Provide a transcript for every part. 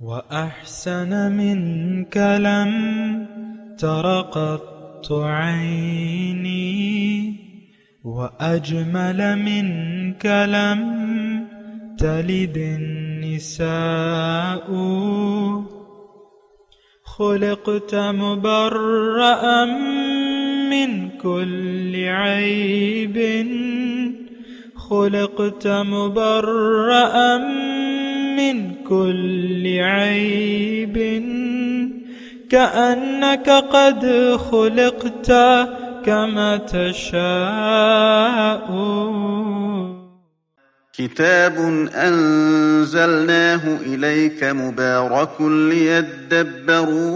وأحسن منك لم تر قط عيني وأجمل منك لم تلد النساء خلقت مبرأ من كل عيب خلقت مبرأ من كل عيب كأنك قد خلقت كما تشاء. كتاب أنزلناه إليك مبارك ليدبروا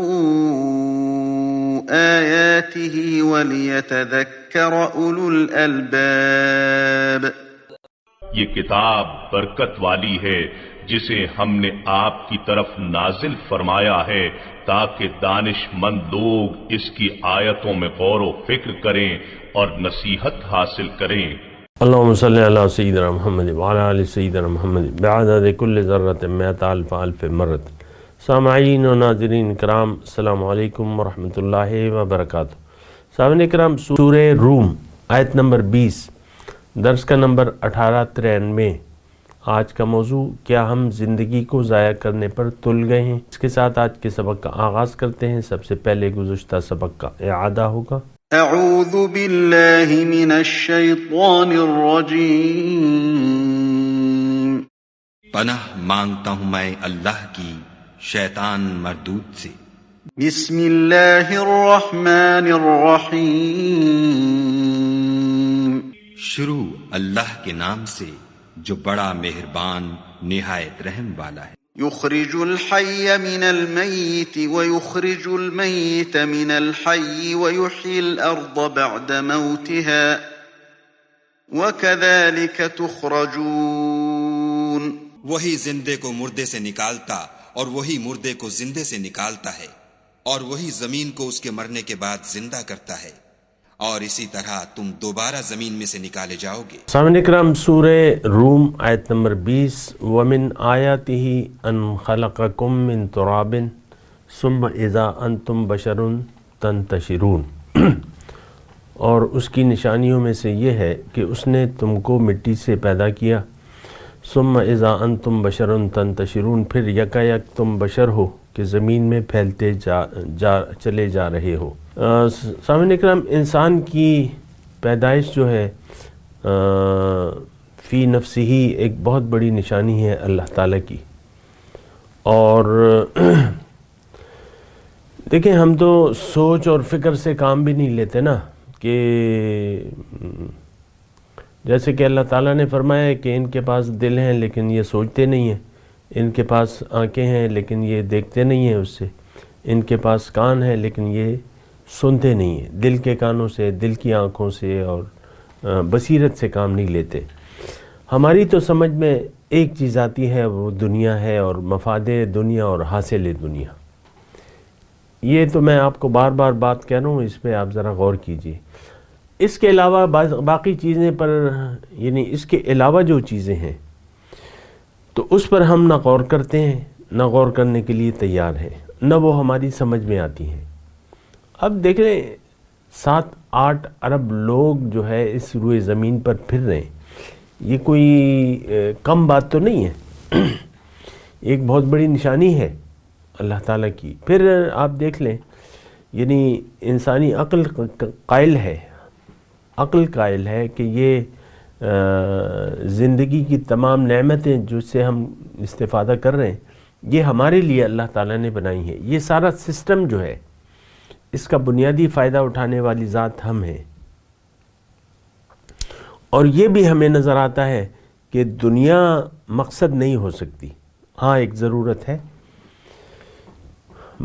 آياته وليتذكر أولو الألباب. یہ کتاب برکت والی ہے جسے ہم نے آپ کی طرف نازل فرمایا ہے تاکہ دانش مند لوگ اس کی آیتوں میں غور و فکر کریں اور نصیحت حاصل کریں. اللہم صلی علی سیدنا محمد وعلی آل سیدنا محمد بعدد کل ذرۃ مئۃ الف الف مرۃ. سامعین و ناظرین کرام، السلام علیکم ورحمۃ اللہ وبرکاتہ. سامعین کرام، سورہ روم آیت نمبر 20، درس کا نمبر 1893. آج کا موضوع، کیا ہم زندگی کو ضائع کرنے پر تل گئے ہیں؟ اس کے ساتھ آج کے سبق کا آغاز کرتے ہیں. سب سے پہلے گزشتہ سبق کا اعادہ ہوگا. اعوذ باللہ من الشیطان الرجیم. پناہ مانگتا ہوں میں اللہ کی شیطان مردود سے. بسم اللہ الرحمن الرحیم. شروع اللہ کے نام سے جو بڑا مہربان نہایت رحم والا ہے. یخرج الحی من المیت ویخرج المیت من الحی ویحیی الارض بعد موتها وکذالک تخرجون. وہی زندے کو مردے سے نکالتا اور وہی مردے کو زندے سے نکالتا ہے، اور وہی زمین کو اس کے مرنے کے بعد زندہ کرتا ہے، اور اسی طرح تم دوبارہ زمین میں سے نکالے جاؤ گے. سامعین اکرام، سورہ روم آیت نمبر 20. وَمِنْ آیَاتِهِ أَنْ خَلَقَكُم مِّن تُرَابٍ ثُمَّ إِذَا أَنْتُمْ بَشَرٌ تَنْتَشِرُونَ. اور اس کی نشانیوں میں سے یہ ہے کہ اس نے تم کو مٹی سے پیدا کیا. ثُمَّ إِذَا أَنْتُمْ بَشَرٌ تَنْتَشِرُونَ، پھر یکا یک تم بشر ہو کہ زمین میں پھیلتے چلے جا رہے ہو. سامعین اکرام، انسان کی پیدائش جو ہے فی نفسہ ہی ایک بہت بڑی نشانی ہے اللہ تعالیٰ کی. اور دیکھیں، ہم تو سوچ اور فکر سے کام بھی نہیں لیتے نا، کہ جیسے کہ اللہ تعالیٰ نے فرمایا ہے کہ ان کے پاس دل ہیں لیکن یہ سوچتے نہیں ہیں، ان کے پاس آنکھیں ہیں لیکن یہ دیکھتے نہیں ہیں اس سے، ان کے پاس کان ہیں لیکن یہ سنتے نہیں ہیں. دل کے کانوں سے، دل کی آنکھوں سے اور بصیرت سے کام نہیں لیتے. ہماری تو سمجھ میں ایک چیز آتی ہے، وہ دنیا ہے اور مفاد دنیا اور حاصل دنیا. یہ تو میں آپ کو بار بار بات کہہ رہا ہوں، اس پہ آپ ذرا غور کیجئے. اس کے علاوہ باقی چیزیں پر، یعنی اس کے علاوہ جو چیزیں ہیں تو اس پر ہم نہ غور کرتے ہیں، نہ غور کرنے کے لیے تیار ہیں، نہ وہ ہماری سمجھ میں آتی ہیں. اب دیکھ لیں، 7-8 ارب لوگ جو ہے اس روئے زمین پر پھر رہے ہیں. یہ کوئی کم بات تو نہیں ہے، ایک بہت بڑی نشانی ہے اللہ تعالیٰ کی. پھر آپ دیکھ لیں، یعنی انسانی عقل قائل ہے کہ یہ زندگی کی تمام نعمتیں جس سے ہم استفادہ کر رہے ہیں، یہ ہمارے لیے اللہ تعالیٰ نے بنائی ہے. یہ سارا سسٹم جو ہے، اس کا بنیادی فائدہ اٹھانے والی ذات ہم ہیں. اور یہ بھی ہمیں نظر آتا ہے کہ دنیا مقصد نہیں ہو سکتی. ہاں، ایک ضرورت ہے،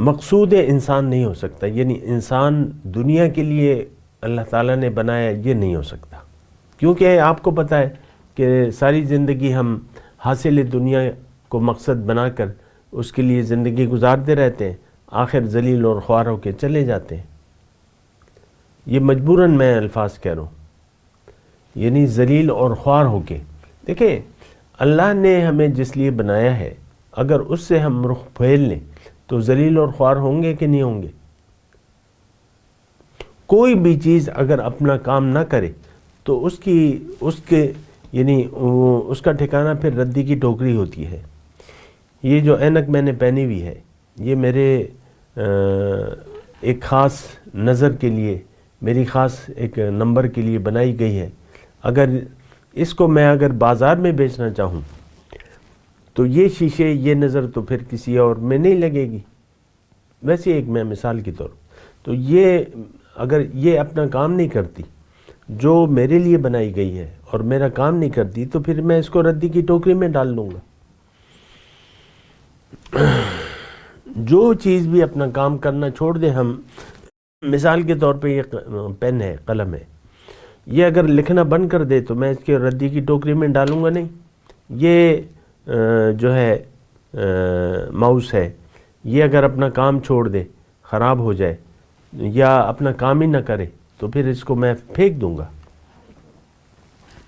مقصود انسان نہیں ہو سکتا. یعنی انسان دنیا کے لیے اللہ تعالیٰ نے بنایا، یہ نہیں ہو سکتا. کیونکہ آپ کو پتہ ہے کہ ساری زندگی ہم حاصل دنیا کو مقصد بنا کر اس کے لیے زندگی گزارتے رہتے ہیں، آخر ذلیل اور خوار ہو کے چلے جاتے ہیں. یہ مجبوراً میں الفاظ کہہ رہا ہوں، یعنی ذلیل اور خوار ہو کے. دیکھیں، اللہ نے ہمیں جس لیے بنایا ہے، اگر اس سے ہم رخ پھیر لیں تو ذلیل اور خوار ہوں گے کہ نہیں ہوں گے؟ کوئی بھی چیز اگر اپنا کام نہ کرے تو اس کا ٹھکانہ پھر ردی کی ٹوکری ہوتی ہے۔ یہ جو اینک میں نے پہنی ہوئی ہے یہ میرے ایک خاص نظر کے لیے، میری خاص ایک نمبر کے لیے بنائی گئی ہے۔ اگر اس کو میں بازار میں بیچنا چاہوں تو یہ شیشے، یہ نظر تو پھر کسی اور میں نہیں لگے گی۔ ویسے ایک میں مثال کے طور تو یہ اگر یہ اپنا کام نہیں کرتی جو میرے لیے بنائی گئی ہے اور میرا کام نہیں کرتی تو پھر میں اس کو ردی کی ٹوکری میں ڈال دوں گا۔ جو چیز بھی اپنا کام کرنا چھوڑ دیں ہم، مثال کے طور پہ یہ پین ہے، قلم ہے، یہ اگر لکھنا بند کر دے تو میں اس کے ردی کی ٹوکری میں ڈالوں گا نہیں۔ یہ جو ہے ماؤس ہے، یہ اگر اپنا کام چھوڑ دے، خراب ہو جائے یا اپنا کام ہی نہ کرے تو پھر اس کو میں پھینک دوں گا۔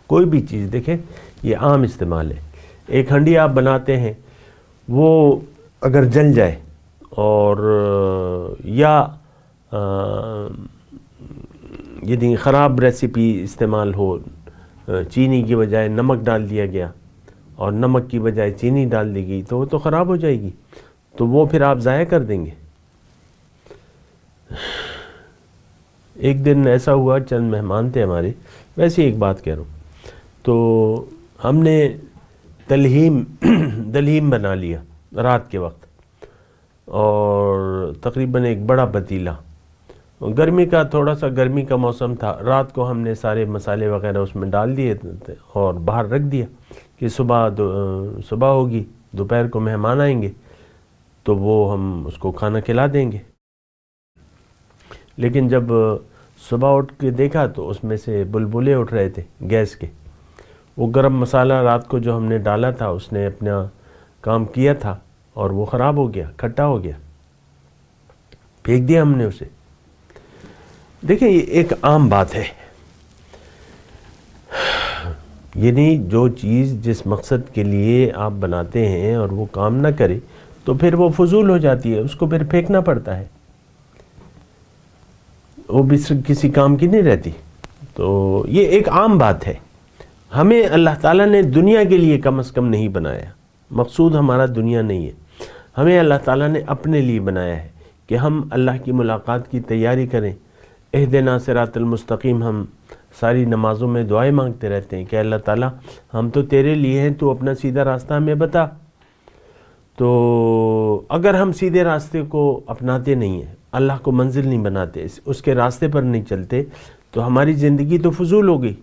کوئی بھی چیز دیکھیں، یہ عام استعمال ہے۔ ایک ہنڈی آپ بناتے ہیں، وہ اگر جل جائے اور یا یعنی خراب ریسیپی استعمال ہو، چینی کی بجائے نمک ڈال دیا گیا اور نمک کی بجائے چینی ڈال دی گئی تو وہ تو خراب ہو جائے گی، تو وہ پھر آپ ضائع کر دیں گے۔ ایک دن ایسا ہوا، چند مہمان تھے ہمارے، ویسے ایک بات کہہ رہا ہوں، تو ہم نے دلہیم بنا لیا رات کے وقت، اور تقریباً ایک بڑا پتیلا، گرمی کا، تھوڑا سا گرمی کا موسم تھا، رات کو ہم نے سارے مسالے وغیرہ اس میں ڈال دیے اور باہر رکھ دیا کہ صبح ہوگی، دوپہر کو مہمان آئیں گے تو وہ ہم اس کو کھانا کھلا دیں گے۔ لیکن جب صبح اٹھ کے دیکھا تو اس میں سے بلبلے اٹھ رہے تھے گیس کے۔ وہ گرم مسالہ رات کو جو ہم نے ڈالا تھا اس نے اپنا کام کیا تھا اور وہ خراب ہو گیا، کھٹا ہو گیا، پھینک دیا ہم نے اسے۔ دیکھیں یہ ایک عام بات ہے، یعنی جو چیز جس مقصد کے لیے آپ بناتے ہیں اور وہ کام نہ کرے تو پھر وہ فضول ہو جاتی ہے، اس کو پھر پھینکنا پڑتا ہے، وہ بھی کسی کام کی نہیں رہتی۔ تو یہ ایک عام بات ہے۔ ہمیں اللہ تعالیٰ نے دنیا کے لیے کم از کم نہیں بنایا، مقصود ہمارا دنیا نہیں ہے، ہمیں اللہ تعالیٰ نے اپنے لیے بنایا ہے کہ ہم اللہ کی ملاقات کی تیاری کریں۔ اہدنا صراط المستقیم ہم ساری نمازوں میں دعائیں مانگتے رہتے ہیں کہ اللہ تعالیٰ ہم تو تیرے لیے ہیں، تو اپنا سیدھا راستہ ہمیں بتا۔ تو اگر ہم سیدھے راستے کو اپناتے نہیں ہیں، اللہ کو منزل نہیں بناتے، اس کے راستے پر نہیں چلتے، تو ہماری زندگی تو فضول ہو گئی،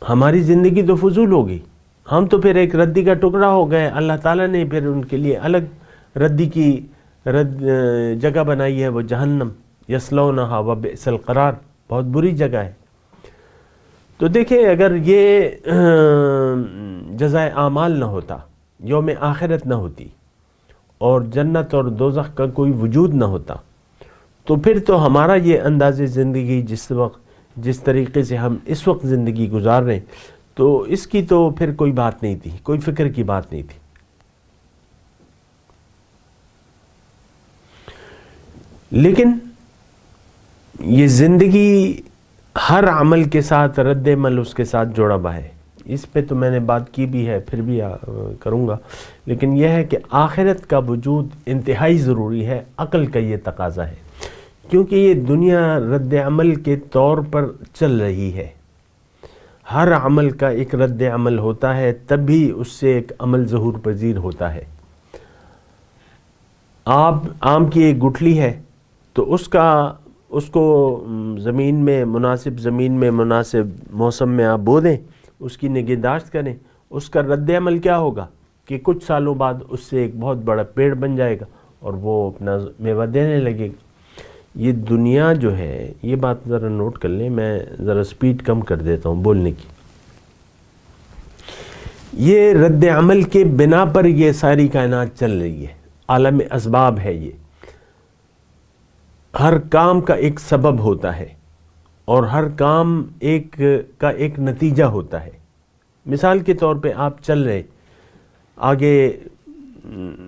ہماری زندگی تو فضول ہو گئی۔ ہم تو پھر ایک ردی کا ٹکڑا ہو گئے۔ اللہ تعالیٰ نے پھر ان کے لیے الگ ردی کی جگہ بنائی ہے، وہ جہنم، یصلونہا وبئس القرار، بہت بری جگہ ہے۔ تو دیکھیں اگر یہ جزائے اعمال نہ ہوتا، یوم آخرت نہ ہوتی اور جنت اور دوزخ کا کوئی وجود نہ ہوتا، تو پھر تو ہمارا یہ انداز زندگی جس طریقے سے ہم اس وقت زندگی گزار رہے ہیں، تو اس کی تو پھر کوئی بات نہیں تھی، کوئی فکر کی بات نہیں تھی۔ لیکن یہ زندگی ہر عمل کے ساتھ رد عمل اس کے ساتھ جوڑا ہوا ہے۔ اس پہ تو میں نے بات کی بھی ہے، پھر بھی کروں گا، لیکن یہ ہے کہ آخرت کا وجود انتہائی ضروری ہے، عقل کا یہ تقاضا ہے، کیونکہ یہ دنیا رد عمل کے طور پر چل رہی ہے۔ ہر عمل کا ایک رد عمل ہوتا ہے، تب بھی اس سے ایک عمل ظہور پذیر ہوتا ہے۔ آم کی ایک گٹھلی ہے تو اس کو زمین میں مناسب موسم میں آپ بو دیں، اس کی نگہداشت کریں، اس کا رد عمل کیا ہوگا کہ کچھ سالوں بعد اس سے ایک بہت بڑا پیڑ بن جائے گا اور وہ اپنا میوہ دینے لگے گا۔ یہ دنیا جو ہے، یہ بات ذرا نوٹ کر لیں، میں ذرا سپیڈ کم کر دیتا ہوں بولنے کی۔ یہ رد عمل کے بنا پر یہ ساری کائنات چل رہی ہے، عالم اسباب ہے یہ۔ ہر کام کا ایک سبب ہوتا ہے اور ہر کام کا ایک نتیجہ ہوتا ہے۔ مثال کے طور پہ آپ چل رہے آگے،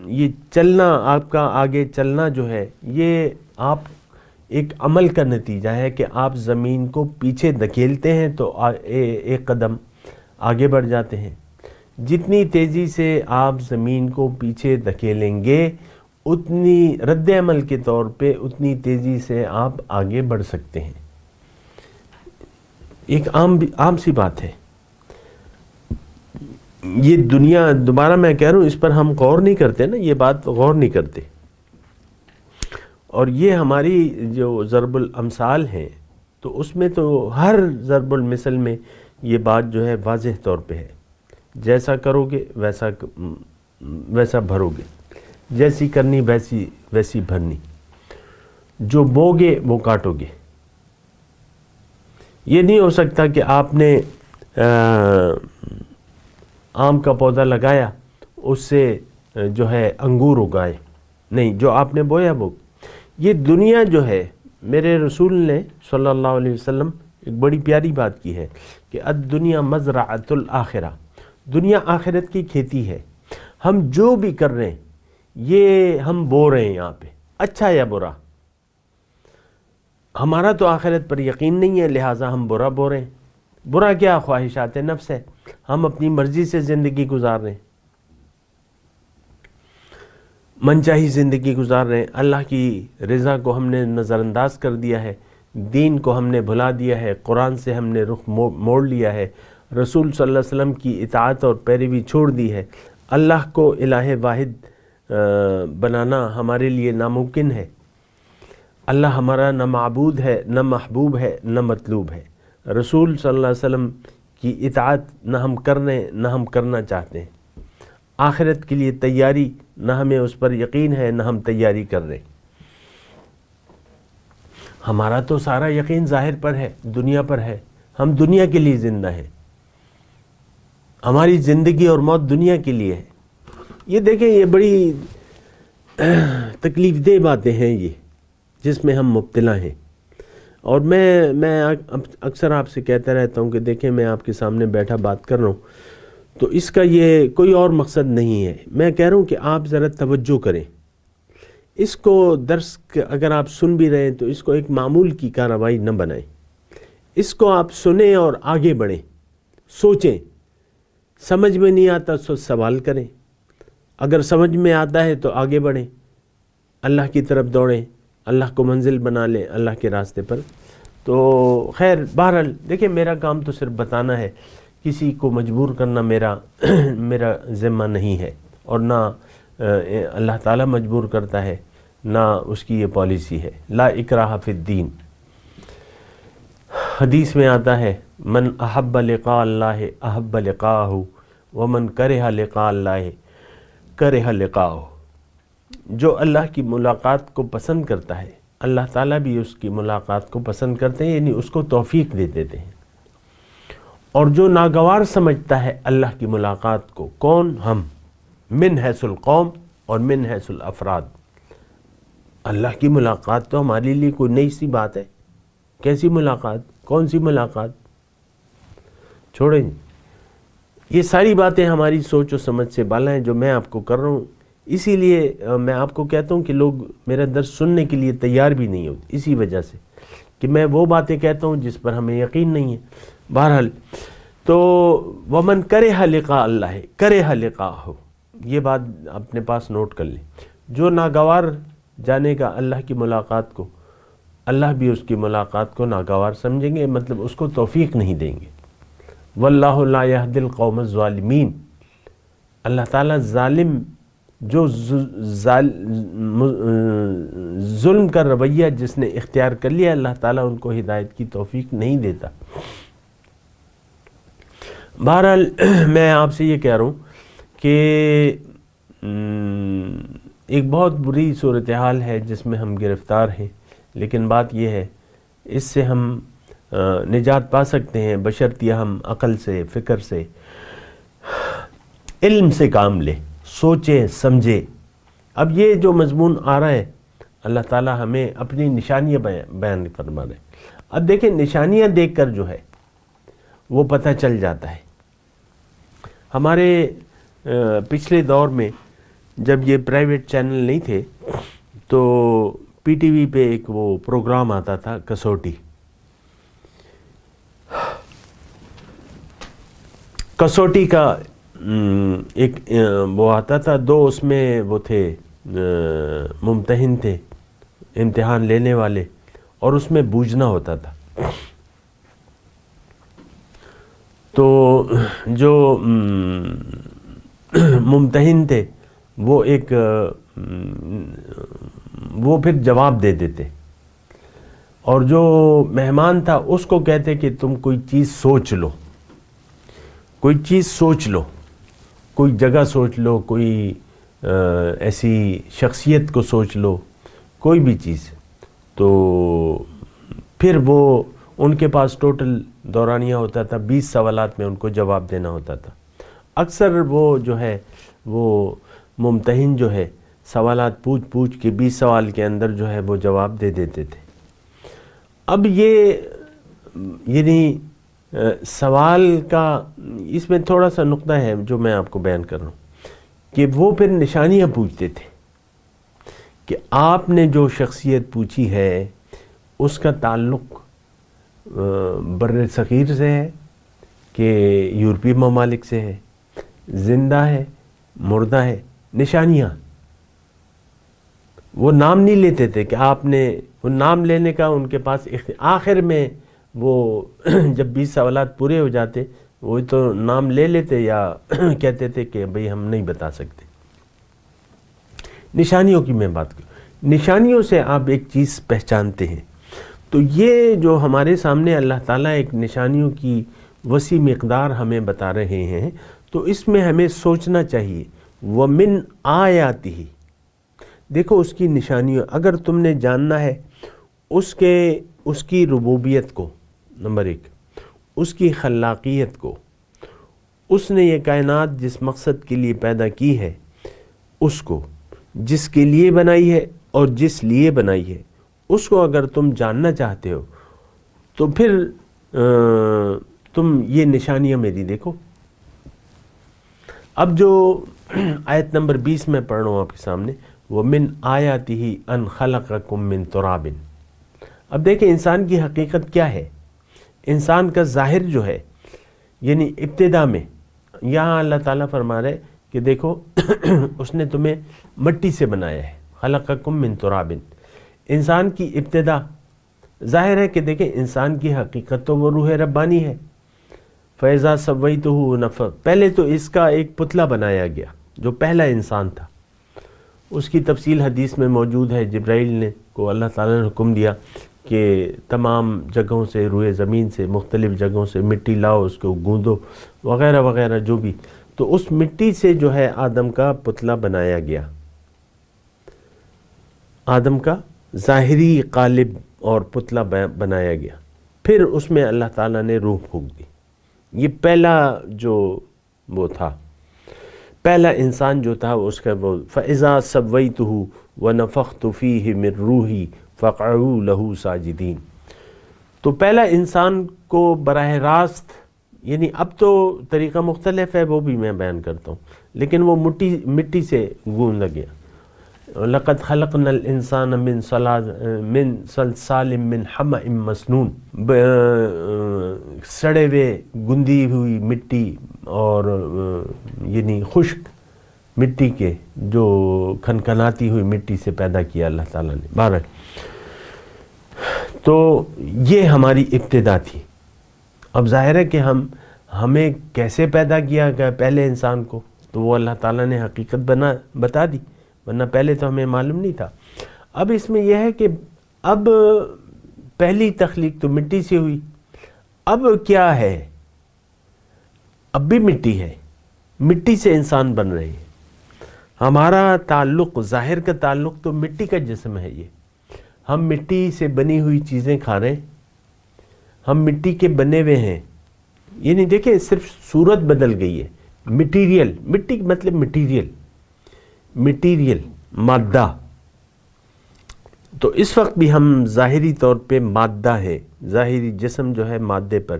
یہ چلنا آپ کا آگے چلنا جو ہے یہ آپ ایک عمل کا نتیجہ ہے کہ آپ زمین کو پیچھے دھکیلتے ہیں تو ایک قدم آگے بڑھ جاتے ہیں۔ جتنی تیزی سے آپ زمین کو پیچھے دھکیلیں گے اتنی رد عمل کے طور پہ اتنی تیزی سے آپ آگے بڑھ سکتے ہیں۔ ایک عام سی بات ہے یہ دنیا، دوبارہ میں کہہ رہا ہوں اس پر ہم غور نہیں کرتے نا، یہ بات غور نہیں کرتے، اور یہ ہماری جو ضرب الامثال ہیں تو اس میں تو ہر ضرب المثل میں یہ بات جو ہے واضح طور پہ ہے، جیسا کرو گے ویسا بھرو گے، جیسی کرنی ویسی بھرنی، جو بوگے وہ کاٹو گے۔ یہ نہیں ہو سکتا کہ آپ نے آم کا پودا لگایا اس سے جو ہے انگور اگائے، نہیں، جو آپ نے بویا وہ۔ یہ دنیا جو ہے، میرے رسول نے صلی اللہ علیہ وسلم ایک بڑی پیاری بات کی ہے کہ الدنیا مزرعۃ الآخرہ، دنیا آخرت کی کھیتی ہے۔ ہم جو بھی کر رہے ہیں یہ ہم بو رہے ہیں یہاں پہ، اچھا یا برا، ہمارا تو آخرت پر یقین نہیں ہے، لہٰذا ہم برا بو رہے ہیں۔ برا کیا؟ خواہشات نفس ہے، ہم اپنی مرضی سے زندگی گزار رہے ہیں، منچاہی زندگی گزار رہے ہیں، اللہ کی رضا کو ہم نے نظر انداز کر دیا ہے، دین کو ہم نے بھلا دیا ہے، قرآن سے ہم نے رخ موڑ لیا ہے، رسول صلی اللہ علیہ وسلم کی اطاعت اور پیروی چھوڑ دی ہے، اللہ کو الہ واحد بنانا ہمارے لیے ناممکن ہے، اللہ ہمارا نہ معبود ہے، نہ محبوب ہے، نہ مطلوب ہے، رسول صلی اللہ علیہ وسلم کی اطاعت نہ ہم کر رہے ہیں نہ ہم کرنا چاہتے ہیں، آخرت کے لیے تیاری نہ ہمیں اس پر یقین ہے نہ ہم تیاری کر رہے ہیں۔ ہمارا تو سارا یقین ظاہر پر ہے، دنیا پر ہے، ہم دنیا کے لیے زندہ ہیں، ہماری زندگی اور موت دنیا کے لیے ہے۔ یہ دیکھیں یہ بڑی تکلیف دہ باتیں ہیں یہ جس میں ہم مبتلا ہیں، اور میں اکثر آپ سے کہتا رہتا ہوں کہ دیکھیں میں آپ کے سامنے بیٹھا بات کر رہا ہوں تو اس کا یہ کوئی اور مقصد نہیں ہے، میں کہہ رہا ہوں کہ آپ ذرا توجہ کریں اس کو، درس اگر آپ سن بھی رہے ہیں تو اس کو ایک معمول کی کارروائی نہ بنائیں، اس کو آپ سنیں اور آگے بڑھیں، سوچیں، سمجھ میں نہیں آتا تو سوال کریں، اگر سمجھ میں آتا ہے تو آگے بڑھیں، اللہ کی طرف دوڑیں، اللہ کو منزل بنا لیں اللہ کے راستے پر۔ تو خیر بہرحال دیکھیں میرا کام تو صرف بتانا ہے، کسی کو مجبور کرنا میرا ذمہ نہیں ہے، اور نہ اللہ تعالیٰ مجبور کرتا ہے، نہ اس کی یہ پالیسی ہے، لا اکراہ فی الدین۔ حدیث میں آتا ہے من احب لقاء اللہ احب لقاءہ ومن کرہ لقاء اللہ کرہ لقاءہ۔ جو اللہ کی ملاقات کو پسند کرتا ہے اللہ تعالیٰ بھی اس کی ملاقات کو پسند کرتے ہیں، یعنی اس کو توفیق دے دیتے ہیں، اور جو ناگوار سمجھتا ہے اللہ کی ملاقات کو، کون؟ ہم، من حیث القوم اور من حیث الافراد۔ اللہ کی ملاقات تو ہمارے لیے کوئی نئی سی بات ہے، کیسی ملاقات؟ کون سی ملاقات؟ چھوڑیں، یہ ساری باتیں ہماری سوچ و سمجھ سے بالا ہیں جو میں آپ کو کر رہا ہوں، اسی لیے میں آپ کو کہتا ہوں کہ لوگ میرا درس سننے کے لیے تیار بھی نہیں ہوتے، اسی وجہ سے کہ میں وہ باتیں کہتا ہوں جس پر ہمیں یقین نہیں ہے۔ بہرحال تو ومن کرہ لقاء اللہ کرہ لقاءہ، یہ بات اپنے پاس نوٹ کر لیں، جو ناگوار جانے کا اللہ کی ملاقات کو، اللہ بھی اس کی ملاقات کو ناگوار سمجھیں گے، مطلب اس کو توفیق نہیں دیں گے۔ واللہ لا یہدی القوم الظالمین، اللہ تعالیٰ ظالم جو ظلم کا رویہ جس نے اختیار کر لیا اللہ تعالیٰ ان کو ہدایت کی توفیق نہیں دیتا۔ بہرحال میں آپ سے یہ کہہ رہا ہوں کہ ایک بہت بری صورتحال ہے جس میں ہم گرفتار ہیں، لیکن بات یہ ہے اس سے ہم نجات پا سکتے ہیں بشرطیہ ہم عقل سے، فکر سے، علم سے کام لیں، سوچیں سمجھیں۔ اب یہ جو مضمون آ رہا ہے اللہ تعالیٰ ہمیں اپنی نشانیاں بیان فرما رہے ہیں۔ اب دیکھیں نشانیاں دیکھ کر جو ہے وہ پتہ چل جاتا ہے ہمارے پچھلے دور میں جب یہ پرائیویٹ چینل نہیں تھے تو پی ٹی وی پہ ایک وہ پروگرام آتا تھا کسوٹی. کسوٹی کا ایک وہ آتا تھا، 2 اس میں وہ تھے ممتحن تھے، امتحان لینے والے، اور اس میں بوجھنا ہوتا تھا. تو جو ممتحن تھے وہ پھر جواب دے دیتے، اور جو مہمان تھا اس کو کہتے کہ تم کوئی چیز سوچ لو، کوئی چیز سوچ لو، کوئی جگہ سوچ لو، کوئی ایسی شخصیت کو سوچ لو، کوئی بھی چیز. تو پھر وہ ان کے پاس ٹوٹل دورانیہ ہوتا تھا، 20 سوالات میں ان کو جواب دینا ہوتا تھا. اکثر وہ جو ہے وہ ممتحن جو ہے سوالات پوچھ کے 20 سوال کے اندر جو ہے وہ جواب دے دیتے تھے. اب یہ یعنی سوال کا اس میں تھوڑا سا نقطہ ہے جو میں آپ کو بیان کر رہا ہوں کہ وہ پھر نشانیاں پوچھتے تھے کہ آپ نے جو شخصیت پوچھی ہے اس کا تعلق بر صغیر سے ہے کہ یورپی ممالک سے ہے، زندہ ہے، مردہ ہے. نشانیاں وہ نام نہیں لیتے تھے کہ آپ نے، وہ نام لینے کا ان کے پاس آخر میں وہ جب 20 سوالات پورے ہو جاتے وہ تو نام لے لیتے یا کہتے تھے کہ بھئی ہم نہیں بتا سکتے. نشانیوں کی میں بات کروں، نشانیوں سے آپ ایک چیز پہچانتے ہیں. تو یہ جو ہمارے سامنے اللہ تعالیٰ ایک نشانیوں کی وسیع مقدار ہمیں بتا رہے ہیں، تو اس میں ہمیں سوچنا چاہیے. وَمِنْ آیاتِهِ، دیکھو اس کی نشانیوں، اگر تم نے جاننا ہے اس کی ربوبیت کو، نمبر 1، اس کی خلاقیت کو، اس نے یہ کائنات جس مقصد کے لیے پیدا کی ہے اس کو، جس کے لیے بنائی ہے اور جس لیے بنائی ہے اس کو اگر تم جاننا چاہتے ہو تو پھر تم یہ نشانیاں میری دیکھو. اب جو آیت نمبر 20 میں پڑھ رہا ہوں آپ کے سامنے، وَمِنْ آیَاتِهِ أَنْ خَلَقَكُم مِّن تُرَابٍ. اب دیکھیں انسان کی حقیقت کیا ہے. انسان کا ظاہر جو ہے یعنی ابتدا میں یہاں اللہ تعالیٰ فرما رہے کہ دیکھو اس نے تمہیں مٹی سے بنایا ہے، خَلَقَكُم مِّن تُرَابٍ. انسان کی ابتدا ظاہر ہے کہ دیکھیں انسان کی حقیقت تو وہ روح ربانی ہے. فَإِذَا سَوَّيْتُهُ وَنَفَخْتُ، پہلے تو اس کا ایک پتلا بنایا گیا جو پہلا انسان تھا. اس کی تفصیل حدیث میں موجود ہے. جبرائیل نے کو اللہ تعالیٰ نے حکم دیا کہ تمام جگہوں سے، روئے زمین سے، مختلف جگہوں سے مٹی لاؤ، اس کو گوندو وغیرہ وغیرہ جو بھی. تو اس مٹی سے جو ہے آدم کا پتلا بنایا گیا، آدم کا ظاہری قالب اور پتلا بنایا گیا. پھر اس میں اللہ تعالیٰ نے روح پھونک دی. یہ پہلا جو وہ تھا، پہلا انسان جو تھا اس کا وہ فَإِذَا سَوَّيْتُهُ وَنَفَخْتُ فِيهِ مِن رُوحِي فَقَعُوا لَهُ سَاجِدِينَ. تو پہلا انسان کو براہ راست، یعنی اب تو طریقہ مختلف ہے وہ بھی میں بیان کرتا ہوں، لیکن وہ مٹی سے گوندا گیا. لَقَدْ خَلَقْنَا الْإِنسَانَ مِن صَلْصَالٍ مِّن حَمَإٍ مَّسْنُونٍ. سڑے ہوئے گندی ہوئی مٹی اور یعنی خشک مٹی کے جو کھنکھناتی ہوئی مٹی سے پیدا کیا اللہ تعالیٰ نے. بہرحال تو یہ ہماری ابتدا تھی. اب ظاہر ہے کہ ہمیں کیسے پیدا کیا گیا پہلے انسان کو، تو وہ اللہ تعالیٰ نے حقیقت بتا دی، ورنہ پہلے تو ہمیں معلوم نہیں تھا. اب اس میں یہ ہے کہ اب پہلی تخلیق تو مٹی سے ہوئی. اب کیا ہے؟ اب بھی مٹی ہے، مٹی سے انسان بن رہے ہیں. ہمارا تعلق، ظاہر کا تعلق تو مٹی کا جسم ہے. یہ ہم مٹی سے بنی ہوئی چیزیں کھا رہے ہیں، ہم مٹی کے بنے ہوئے ہیں. یعنی دیکھیں صرف صورت بدل گئی ہے. مٹیریل، مٹی مطلب مٹیریل مادہ. تو اس وقت بھی ہم ظاہری طور پہ مادہ ہے، ظاہری جسم جو ہے مادے پر.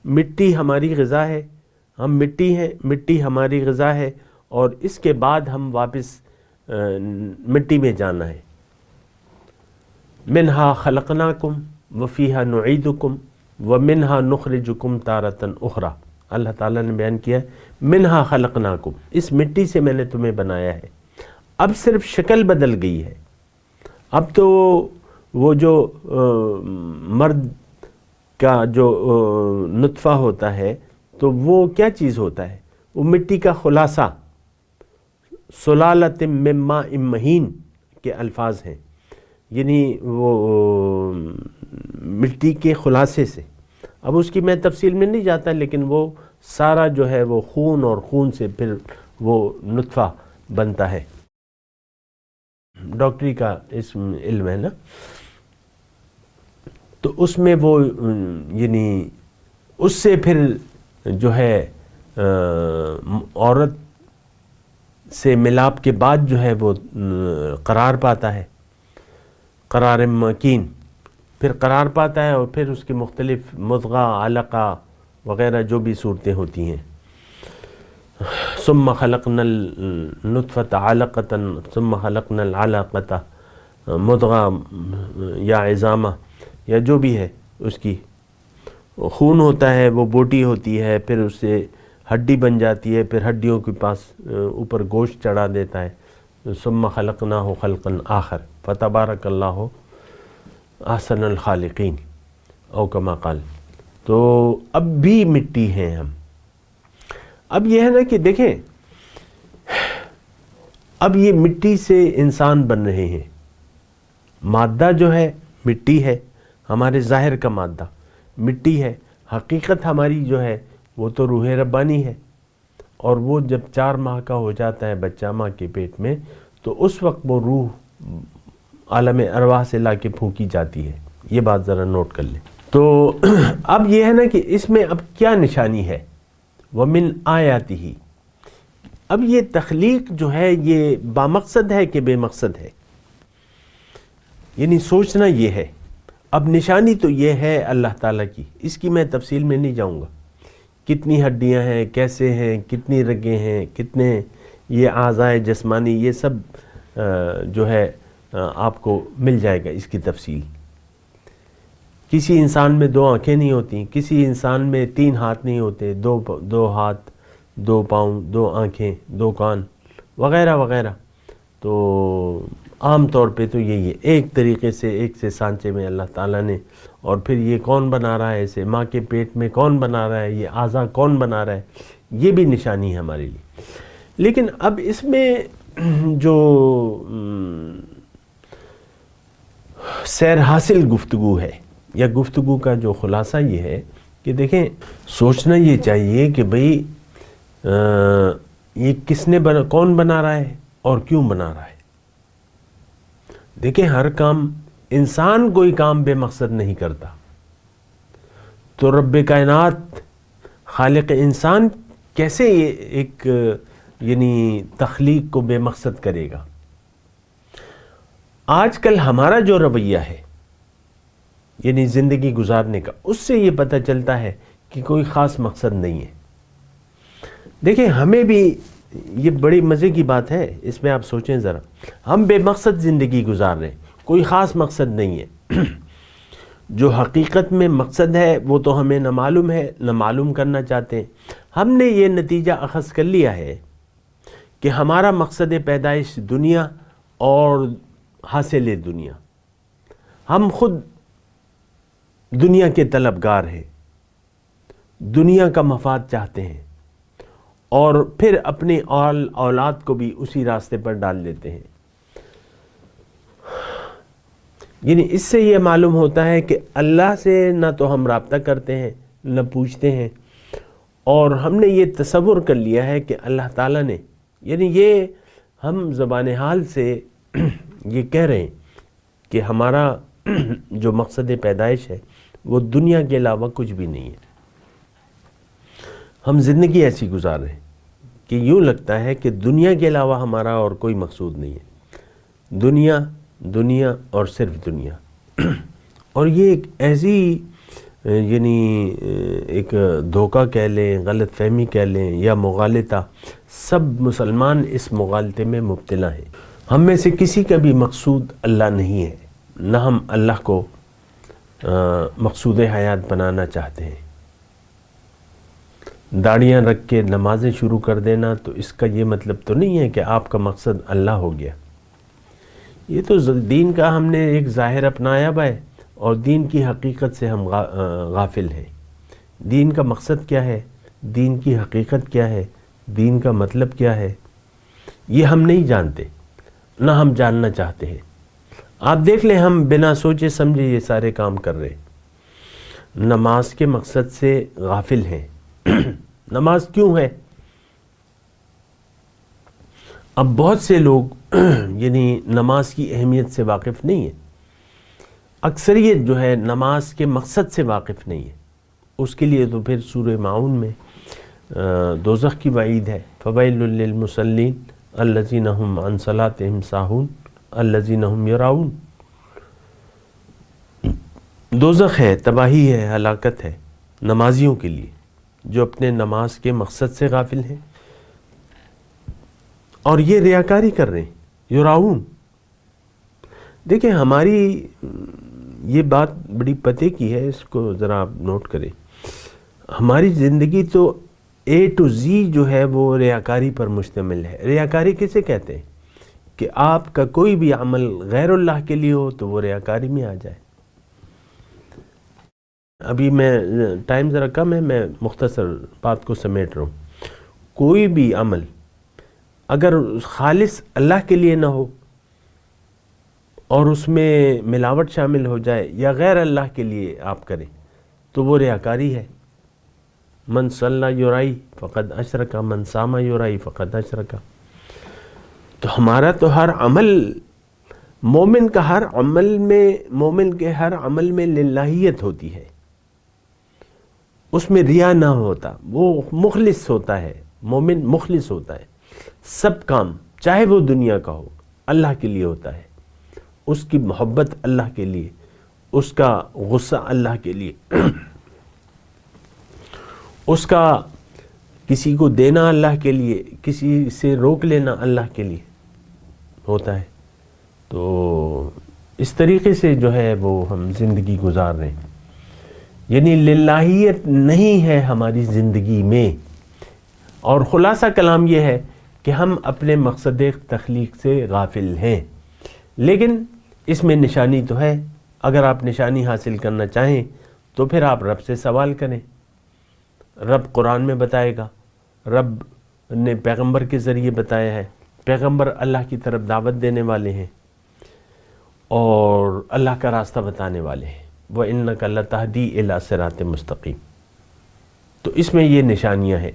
مٹی ہماری غذا ہے، ہم مٹی ہیں، مٹی ہماری غذا ہے، اور اس کے بعد ہم واپس مٹی میں جانا ہے۔ منہا خلقناکم وفیہا نعیدکم ومنہا نخرجکم تارۃ اخری، اللہ تعالیٰ نے بیان کیا ہے منہا خلقناکم، اس مٹی سے میں نے تمہیں بنایا ہے۔ اب صرف شکل بدل گئی ہے، اب تو وہ جو مرد کا جو نطفہ ہوتا ہے تو وہ کیا چیز ہوتا ہے؟ وہ مٹی کا خلاصہ، سلالۃ من ماء مہین کے الفاظ ہیں، یعنی وہ مٹی کے خلاصے سے۔ اب اس کی میں تفصیل میں نہیں جاتا، لیکن وہ سارا جو ہے وہ خون، اور خون سے پھر وہ نطفہ بنتا ہے۔ ڈاکٹری کا اس علم ہے نا، تو اس میں وہ یعنی اس سے پھر جو ہے عورت سے ملاپ کے بعد جو ہے وہ قرار پاتا ہے، قرار مکین، پھر قرار پاتا ہے، اور پھر اس کے مختلف مضغہ، علقہ وغیرہ جو بھی صورتیں ہوتی ہیں۔ ثم خلقنا النطفة علقة ثم خلقنا العلقة مضغہ یا عظامہ یا جو بھی ہے، اس کی خون ہوتا ہے، وہ بوٹی ہوتی ہے، پھر اس سے ہڈی بن جاتی ہے، پھر ہڈیوں کے پاس اوپر گوشت چڑھا دیتا ہے۔ ثم خلقناہ خلقا آخر فتبارک اللہ احسن الخالقین او کما قال۔ تو اب بھی مٹی ہیں ہم۔ اب یہ ہے نا کہ دیکھیں، اب یہ مٹی سے انسان بن رہے ہیں، مادہ جو ہے مٹی ہے، ہمارے ظاہر کا مادہ مٹی ہے، حقیقت ہماری جو ہے وہ تو روح ربانی ہے، اور وہ جب 4 ماہ کا ہو جاتا ہے بچہ ماں کے پیٹ میں، تو اس وقت وہ روح عالم ارواح سے لا کے پھونکی جاتی ہے۔ یہ بات ذرا نوٹ کر لیں۔ تو اب یہ ہے نا کہ اس میں اب کیا نشانی ہے؟ وَمِنْ آیَاتِهِ، اب یہ تخلیق جو ہے یہ بامقصد ہے کہ بے مقصد ہے؟ یعنی سوچنا یہ ہے۔ اب نشانی تو یہ ہے اللہ تعالیٰ کی، اس کی میں تفصیل میں نہیں جاؤں گا، کتنی ہڈیاں ہیں، کیسے ہیں، کتنی رگیں ہیں، کتنے یہ اعضائے جسمانی، یہ سب جو ہے آپ کو مل جائے گا اس کی تفصیل۔ کسی انسان میں 2 آنکھیں نہیں ہوتی، کسی انسان میں 3 ہاتھ نہیں ہوتے، 2 ہاتھ، 2 پاؤں، 2 آنکھیں، 2 کان وغیرہ وغیرہ۔ تو عام طور پہ تو یہی ہے، ایک طریقے سے ایک سے سانچے میں اللہ تعالیٰ نے، اور پھر یہ کون بنا رہا ہے اسے، ماں کے پیٹ میں کون بنا رہا ہے، یہ اعضاء کون بنا رہا ہے، یہ بھی نشانی ہے ہمارے لیے۔ لیکن اب اس میں جو سیر حاصل گفتگو ہے، یا گفتگو کا جو خلاصہ یہ ہے کہ دیکھیں، سوچنا یہ چاہیے کہ بھئی یہ کس نے کون بنا رہا ہے اور کیوں بنا رہا ہے۔ دیکھیں، ہر کام، انسان کوئی کام بے مقصد نہیں کرتا، تو رب کائنات خالق انسان کیسے ایک یعنی تخلیق کو بے مقصد کرے گا؟ آج کل ہمارا جو رویہ ہے یعنی زندگی گزارنے کا، اس سے یہ پتہ چلتا ہے کہ کوئی خاص مقصد نہیں ہے۔ دیکھیں، ہمیں بھی یہ بڑی مزے کی بات ہے، اس میں آپ سوچیں ذرا، ہم بے مقصد زندگی گزار رہے ہیں، کوئی خاص مقصد نہیں ہے۔ جو حقیقت میں مقصد ہے وہ تو ہمیں نہ معلوم ہے، نہ معلوم کرنا چاہتے ہیں۔ ہم نے یہ نتیجہ اخذ کر لیا ہے کہ ہمارا مقصد پیدائش دنیا اور حاصل دنیا، ہم خود دنیا کے طلبگار ہیں، دنیا کا مفاد چاہتے ہیں، اور پھر اپنی اولاد کو بھی اسی راستے پر ڈال دیتے ہیں۔ یعنی اس سے یہ معلوم ہوتا ہے کہ اللہ سے نہ تو ہم رابطہ کرتے ہیں، نہ پوچھتے ہیں، اور ہم نے یہ تصور کر لیا ہے کہ اللہ تعالیٰ نے، یعنی یہ ہم زبان حال سے یہ کہہ رہے ہیں کہ ہمارا جو مقصد پیدائش ہے وہ دنیا کے علاوہ کچھ بھی نہیں ہے۔ ہم زندگی ایسی گزار رہے ہیں کہ یوں لگتا ہے کہ دنیا کے علاوہ ہمارا اور کوئی مقصود نہیں ہے، دنیا دنیا اور صرف دنیا۔ اور یہ ایک ایسی یعنی ایک دھوکہ کہہ لیں، غلط فہمی کہہ لیں یا مغالطہ، سب مسلمان اس مغالطے میں مبتلا ہیں۔ ہم میں سے کسی کا بھی مقصود اللہ نہیں ہے، نہ ہم اللہ کو مقصود حیات بنانا چاہتے ہیں۔ داڑیاں رکھ کے نمازیں شروع کر دینا تو اس کا یہ مطلب تو نہیں ہے کہ آپ کا مقصد اللہ ہو گیا۔ یہ تو دین کا ہم نے ایک ظاہر اپنایا ہوا ہے اور دین کی حقیقت سے ہم غافل ہیں۔ دین کا مقصد کیا ہے، دین کی حقیقت کیا ہے، دین کا مطلب کیا ہے، یہ ہم نہیں جانتے، نہ ہم جاننا چاہتے ہیں۔ آپ دیکھ لیں، ہم بنا سوچے سمجھے یہ سارے کام کر رہے ہیں، نماز کے مقصد سے غافل ہیں۔ نماز کیوں ہے؟ اب بہت سے لوگ یعنی نماز کی اہمیت سے واقف نہیں ہیں، اکثریت جو ہے نماز کے مقصد سے واقف نہیں ہے۔ اس کے لیے تو پھر سورہ معون میں دوزخ کی وعید ہے، فویل للمصلین الذین هم عن صلاتهم ساہون الذین هم یراؤون۔ دوزخ ہے، تباہی ہے، ہلاکت ہے نمازیوں کے لیے جو اپنے نماز کے مقصد سے غافل ہیں اور یہ ریاکاری کر رہے ہیں، یراؤون۔ دیکھیں، ہماری یہ بات بڑی پتے کی ہے، اس کو ذرا آپ نوٹ کریں۔ ہماری زندگی تو A to Z جو ہے وہ ریاکاری پر مشتمل ہے۔ ریاکاری کسے کہتے ہیں؟ کہ آپ کا کوئی بھی عمل غیر اللہ کے لیے ہو تو وہ ریاکاری میں آ جائے۔ ابھی میں ٹائم ذرا کم ہے، میں مختصر بات کو سمیٹ رہا ہوں۔ کوئی بھی عمل اگر خالص اللہ کے لیے نہ ہو اور اس میں ملاوٹ شامل ہو جائے یا غیر اللہ کے لیے آپ کریں تو وہ ریاکاری ہے۔ من صلی یرائی فقد اشرک، من صام یرائی فقد اشرک۔ تو ہمارا تو ہر عمل، مومن کا ہر عمل میں، مومن کے ہر عمل میں للہیت ہوتی ہے، اس میں ریا نہ ہوتا، وہ مخلص ہوتا ہے، مومن مخلص ہوتا ہے۔ سب کام چاہے وہ دنیا کا ہو اللہ کے لیے ہوتا ہے، اس کی محبت اللہ کے لیے، اس کا غصہ اللہ کے لیے، اس کا کسی کو دینا اللہ کے لیے، کسی سے روک لینا اللہ کے لیے ہوتا ہے۔ تو اس طریقے سے جو ہے وہ ہم زندگی گزار رہے ہیں، یعنی للہیت نہیں ہے ہماری زندگی میں۔ اور خلاصہ کلام یہ ہے کہ ہم اپنے مقصد تخلیق سے غافل ہیں، لیکن اس میں نشانی تو ہے۔ اگر آپ نشانی حاصل کرنا چاہیں تو پھر آپ رب سے سوال کریں، رب قرآن میں بتائے گا، رب نے پیغمبر کے ذریعے بتایا ہے، پیغمبر اللہ کی طرف دعوت دینے والے ہیں اور اللہ کا راستہ بتانے والے ہیں۔ وَإِنَّكَ لَتَهْدِي إِلَىٰ صِرَاطٍ مُسْتَقِيمٍ۔ تو اس میں یہ نشانیاں ہیں۔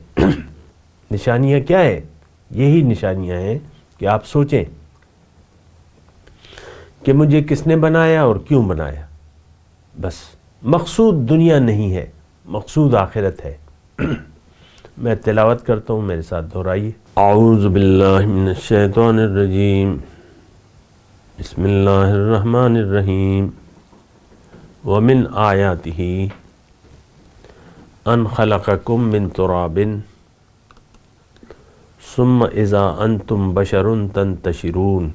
نشانیاں کیا ہے؟ یہی نشانیاں ہیں کہ آپ سوچیں کہ مجھے کس نے بنایا اور کیوں بنایا۔ بس مقصود دنیا نہیں ہے، مقصود آخرت ہے۔ میں تلاوت کرتا ہوں، میرے ساتھ دہرائیے۔ اعوذ باللہ من الشیطان الرجیم، بسم اللہ الرحمن الرحیم۔ ومن آیاتہ ان خلقکم من تراب ثم اذا انتم بشر تنتشرون۔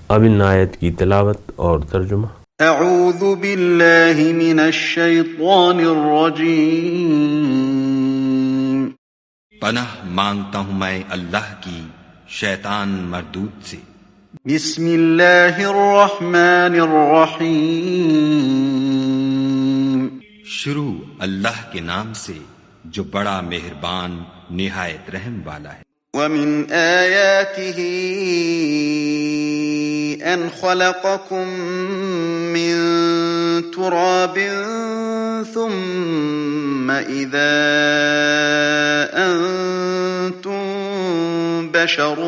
اب ان آیت کی تلاوت اور ترجمہ۔ اعوذ باللہ من الشیطان الرجیم۔ پناہ مانگتا ہوں میں اللہ کی شیطان مردود سے۔ بسم اللہ الرحمن الرحیم۔ شروع اللہ کے نام سے جو بڑا مہربان نہایت رحم والا ہے۔ وَمِنْ آيَاتِهِ أَنْ خَلَقَكُم مِّن تُرَابٍ ثُمَّ إِذَا أَنْتُمْ بَشَرٌ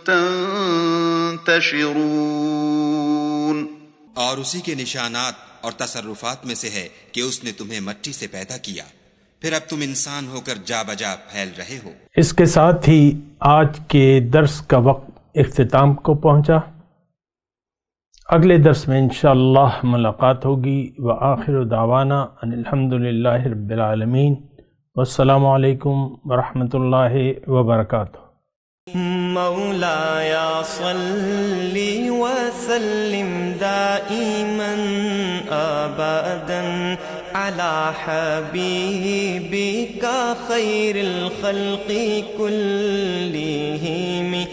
تَنْتَشِرُونَ۔ اور اسی کے نشانات اور تصرفات میں سے ہے کہ اس نے تمہیں مٹی سے پیدا کیا، پھر اب تم انسان ہو کر جا بجا پھیل رہے ہو۔ اس کے ساتھ ہی آج کے درس کا وقت اختتام کو پہنچا۔ اگلے درس میں انشاءاللہ ملاقات ہوگی۔ وآخر دعوانا ان الحمدللہ رب العالمین، والسلام علیکم ورحمۃ اللہ وبرکاتہ۔ مولایا صلی وسلم دائما ابدا علی حبیبک خیر الخلق کلہم۔